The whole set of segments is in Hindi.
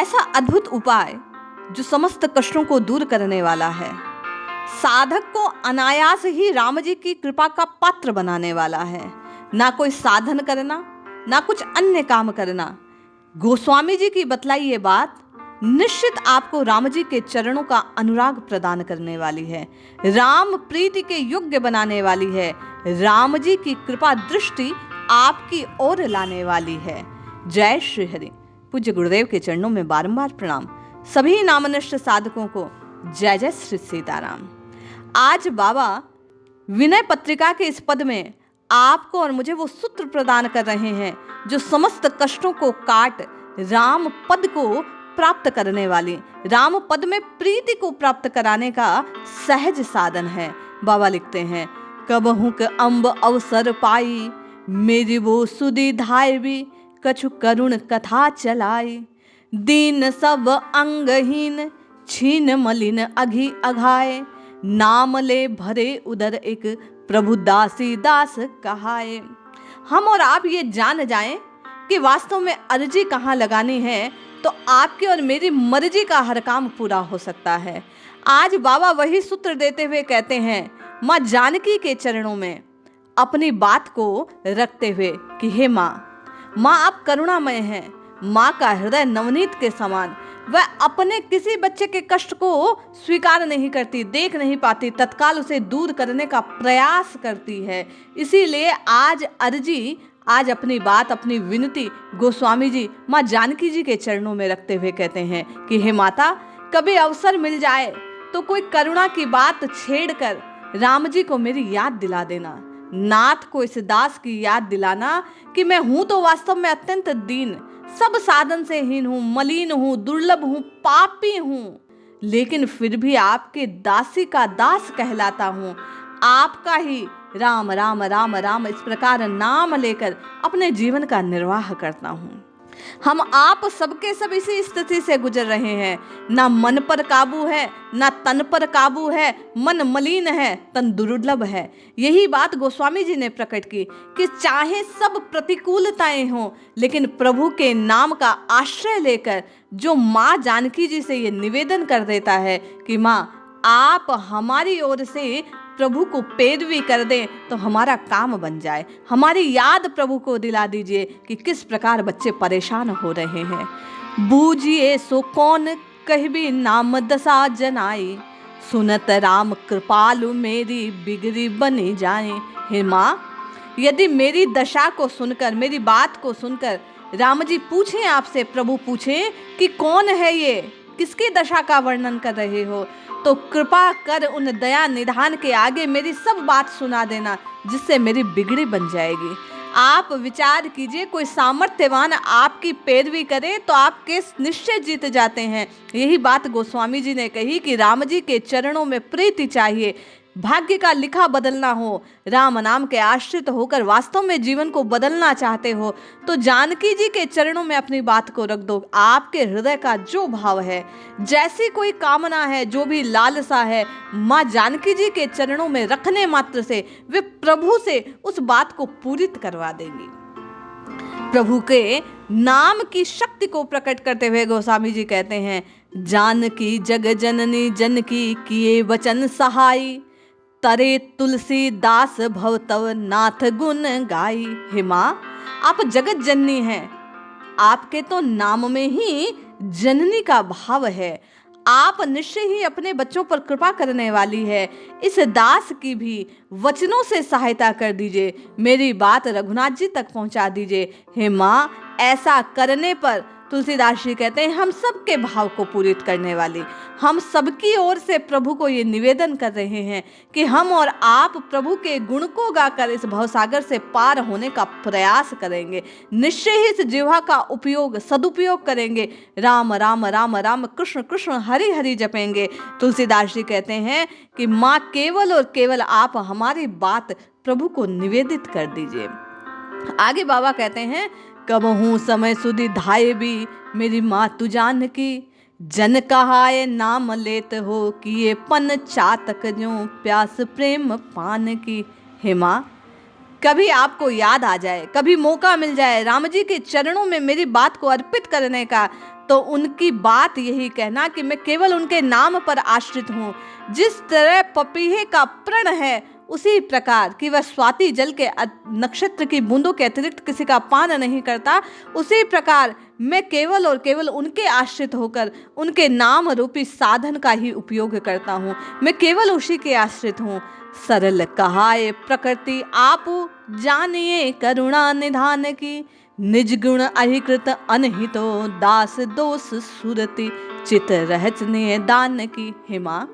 ऐसा अद्भुत उपाय जो समस्त कष्टों को दूर करने वाला है, साधक को अनायास ही राम जी की कृपा का पात्र बनाने वाला है। ना कोई साधन करना, ना कुछ अन्य काम करना। गोस्वामी जी की बतलाई ये बात निश्चित आपको राम जी के चरणों का अनुराग प्रदान करने वाली है, राम प्रीति के योग्य बनाने वाली है, राम जी की कृपा दृष्टि आपकी ओर लाने वाली है। जय श्री हरि। पूज्य गुरुदेव के चरणों में बारंबार प्रणाम। सभी नामनिष्ठ साधकों को जय जय श्री सीताराम। आज बाबा विनय पत्रिका के इस पद में आपको और मुझे वो सूत्र प्रदान कर रहे हैं जो समस्त कष्टों को काट राम पद को प्राप्त करने वाली, राम पद में प्रीति को प्राप्त कराने का सहज साधन है। बाबा लिखते हैं, कबहू के अम्ब अवसर पाई, मेरी वो सुधि धायवी, कछु करुण कथा चलाई। दीन सब अंगहीन, छीन मलिन अघी अघाए, नाम ले भरे उदर एक, प्रभु दासी दास कहाए। हम और आप ये जान जाएं कि वास्तव में अर्जी कहाँ लगानी है तो आपकी और मेरी मर्जी का हर काम पूरा हो सकता है। आज बाबा वही सूत्र देते हुए कहते हैं, माँ जानकी के चरणों में अपनी बात को रखते हुए कि हे माँ आप करुणामय हैं। माँ का हृदय नवनीत के समान, वह अपने किसी बच्चे के कष्ट को स्वीकार नहीं करती, देख नहीं पाती, तत्काल उसे दूर करने का प्रयास करती है। इसीलिए आज अपनी बात, अपनी विनती गोस्वामी जी माँ जानकी जी के चरणों में रखते हुए कहते हैं कि हे माता, कभी अवसर मिल जाए तो कोई करुणा की बात छेड़कर राम जी को मेरी याद दिला देना, नाथ को इस दास की याद दिलाना कि मैं हूं तो वास्तव में अत्यंत दीन, सब साधन से हीन हूं, मलिन हूं, दुर्लभ हूं, पापी हूं, लेकिन फिर भी आपके दासी का दास कहलाता हूं। आपका ही राम राम राम राम इस प्रकार नाम लेकर अपने जीवन का निर्वाह करता हूं। हम आप सबके सब इसी स्थिति से गुजर रहे हैं। ना मन पर काबू है, ना तन पर काबू है, मन मलिन है, तन दुर्लभ है। यही बात गोस्वामी जी ने प्रकट की कि चाहे सब प्रतिकूलताएं हों, लेकिन प्रभु के नाम का आश्रय लेकर जो माँ जानकी जी से ये निवेदन कर देता है कि माँ आप हमारी ओर से प्रभु को पैरवी कर दें तो हमारा काम बन जाए, हमारी याद प्रभु को दिला दीजिए कि किस प्रकार बच्चे परेशान हो रहे हैं। बूझिए सो कौन कहबी नाम दशा जनाई, सुनत राम कृपालु मेरी बिगड़ी बनी जाए। हे माँ, यदि मेरी दशा को सुनकर, मेरी बात को सुनकर राम जी पूछें आपसे, प्रभु पूछें कि कौन है ये, किसकी दशा का वर्णन कर रहे हो, तो कृपा कर उन दया निधान के आगे मेरी सब बात सुना देना, जिससे मेरी बिगड़ी बन जाएगी। आप विचार कीजिए, कोई सामर्थ्यवान आपकी पैरवी करे तो आप केस निश्चय जीत जाते हैं। यही बात गोस्वामी जी ने कही कि राम जी के चरणों में प्रीति चाहिए। भाग्य का लिखा बदलना हो, राम नाम के आश्रित होकर वास्तव में जीवन को बदलना चाहते हो तो जानकी जी के चरणों में अपनी बात को रख दो। आपके हृदय का जो भाव है, जैसी कोई कामना है, जो भी लालसा है, माँ जानकी जी के चरणों में रखने मात्र से वे प्रभु से उस बात को पूरित करवा देंगी। प्रभु के नाम की शक्ति को प्रकट करते हुए गोस्वामी जी कहते हैं, जानकी जग जननी जनकी किए वचन सहाई, तरे तुलसी दास भव तव नाथ गुण गाई। हे माँ, आप जगत जननी हैं, आपके तो नाम में ही जननी का भाव है। आप निश्चय ही अपने बच्चों पर कृपा करने वाली है। इस दास की भी वचनों से सहायता कर दीजिए, मेरी बात रघुनाथ जी तक पहुंचा दीजिए। हे माँ, ऐसा करने पर तुलसीदास जी कहते हैं, हम सबके भाव को पूरित करने वाली, हम सबकी ओर से प्रभु को ये निवेदन कर रहे हैं कि हम और आप प्रभु के गुण को गाकर इस भवसागर से पार होने का प्रयास करेंगे। निश्चय ही इस जिह्वा का उपयोग, सदुपयोग करेंगे। राम राम राम राम, कृष्ण कृष्ण हरि हरि जपेंगे। तुलसीदास जी कहते हैं कि माँ केवल और केवल आप हमारी बात प्रभु को निवेदित कर दीजिए। आगे बाबा कहते हैं, कबहू समय सुधि धाये भी, मेरी माँ तू जानकी, जन कहाए नाम लेत हो, किए पन चातक जो प्यास प्रेम पान की। हे माँ, कभी आपको याद आ जाए, कभी मौका मिल जाए राम जी के चरणों में मेरी बात को अर्पित करने का, तो उनकी बात यही कहना कि मैं केवल उनके नाम पर आश्रित हूँ। जिस तरह पपीहे का प्रण है, उसी प्रकार कि वह स्वाति जल के नक्षत्र की बूंदों के अतिरिक्त किसी का पान नहीं करता, उसी प्रकार मैं केवल और केवल उनके आश्रित होकर उनके नाम रूपी साधन का ही उपयोग करता हूँ। मैं केवल उसी के आश्रित हूँ। सरल कहाए प्रकृति आप, जानिए करुणा निधान की। निज गुण अहिकृत अनहितो, दास दोष सुरति चित रहचने दान की। हे माँ,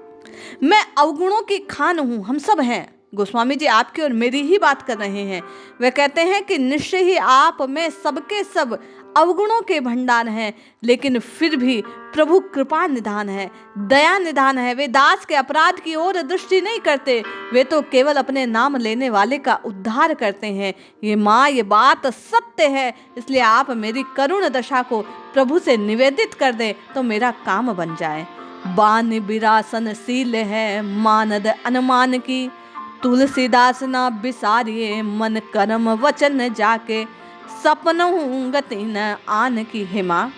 मैं अवगुणों की खान हूँ, हम सब हैं। गोस्वामी जी आपकी और मेरी ही बात कर रहे हैं। वे कहते हैं कि निश्चय ही आप में सबके सब अवगुणों के भंडार हैं, लेकिन फिर भी प्रभु कृपा निधान है, दया निधान है। वे दास के अपराध की ओर दृष्टि नहीं करते, वे तो केवल अपने नाम लेने वाले का उद्धार करते हैं। ये माँ, ये बात सत्य है, इसलिए आप मेरी करुण दशा को प्रभु से निवेदित कर दें तो मेरा काम बन जाए। बान बिरासन सील है, मानद अनुमान की। तुलसीदास ना बिसारिए, मन कर्म वचन जाके। सपनों गति न आन की। हे माँ,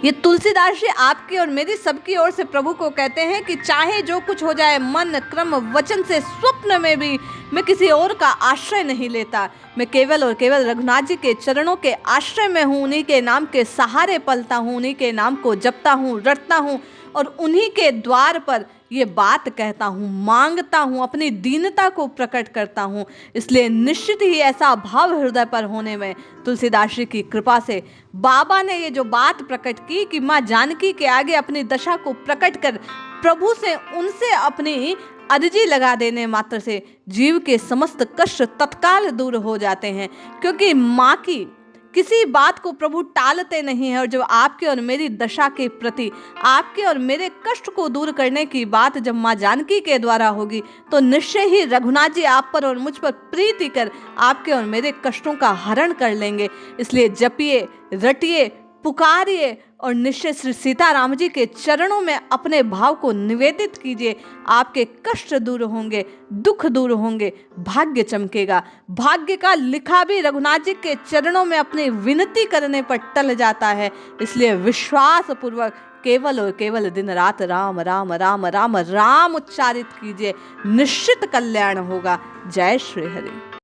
ये तुलसीदास जी आपकी और मेरी सबकी ओर से प्रभु को कहते हैं कि चाहे जो कुछ हो जाए, मन क्रम वचन से स्वप्न में भी मैं किसी और का आश्रय नहीं लेता। मैं केवल और केवल रघुनाथ जी के चरणों के आश्रय में हूँ, उन्हीं के नाम के सहारे पलता हूँ, उन्हीं के नाम को जपता हूँ, रटता हूँ और उन्हीं के द्वार पर ये बात कहता हूँ, मांगता हूँ, अपनी दीनता को प्रकट करता हूँ। इसलिए निश्चित ही ऐसा भाव हृदय पर होने में तुलसीदास जी की कृपा से बाबा ने ये जो बात प्रकट की कि माँ जानकी के आगे अपनी दशा को प्रकट कर प्रभु से उनसे अपनी अर्जी लगा देने मात्र से जीव के समस्त कष्ट तत्काल दूर हो जाते हैं। क्योंकि माँ की किसी बात को प्रभु टालते नहीं है। और जब आपके और मेरी दशा के प्रति, आपके और मेरे कष्ट को दूर करने की बात जब माँ जानकी के द्वारा होगी, तो निश्चय ही रघुनाथ जी आप पर और मुझ पर प्रीति कर आपके और मेरे कष्टों का हरण कर लेंगे। इसलिए जपिए, रटिए, पुकारिए और निश्चय श्री सीताराम जी के चरणों में अपने भाव को निवेदित कीजिए। आपके कष्ट दूर होंगे, दुख दूर होंगे, भाग्य चमकेगा। भाग्य का लिखा भी रघुनाथ जी के चरणों में अपनी विनती करने पर टल जाता है। इसलिए विश्वास पूर्वक केवल और केवल दिन रात राम राम राम राम राम उच्चारित कीजिए, निश्चित कल्याण होगा। जय श्री हरि।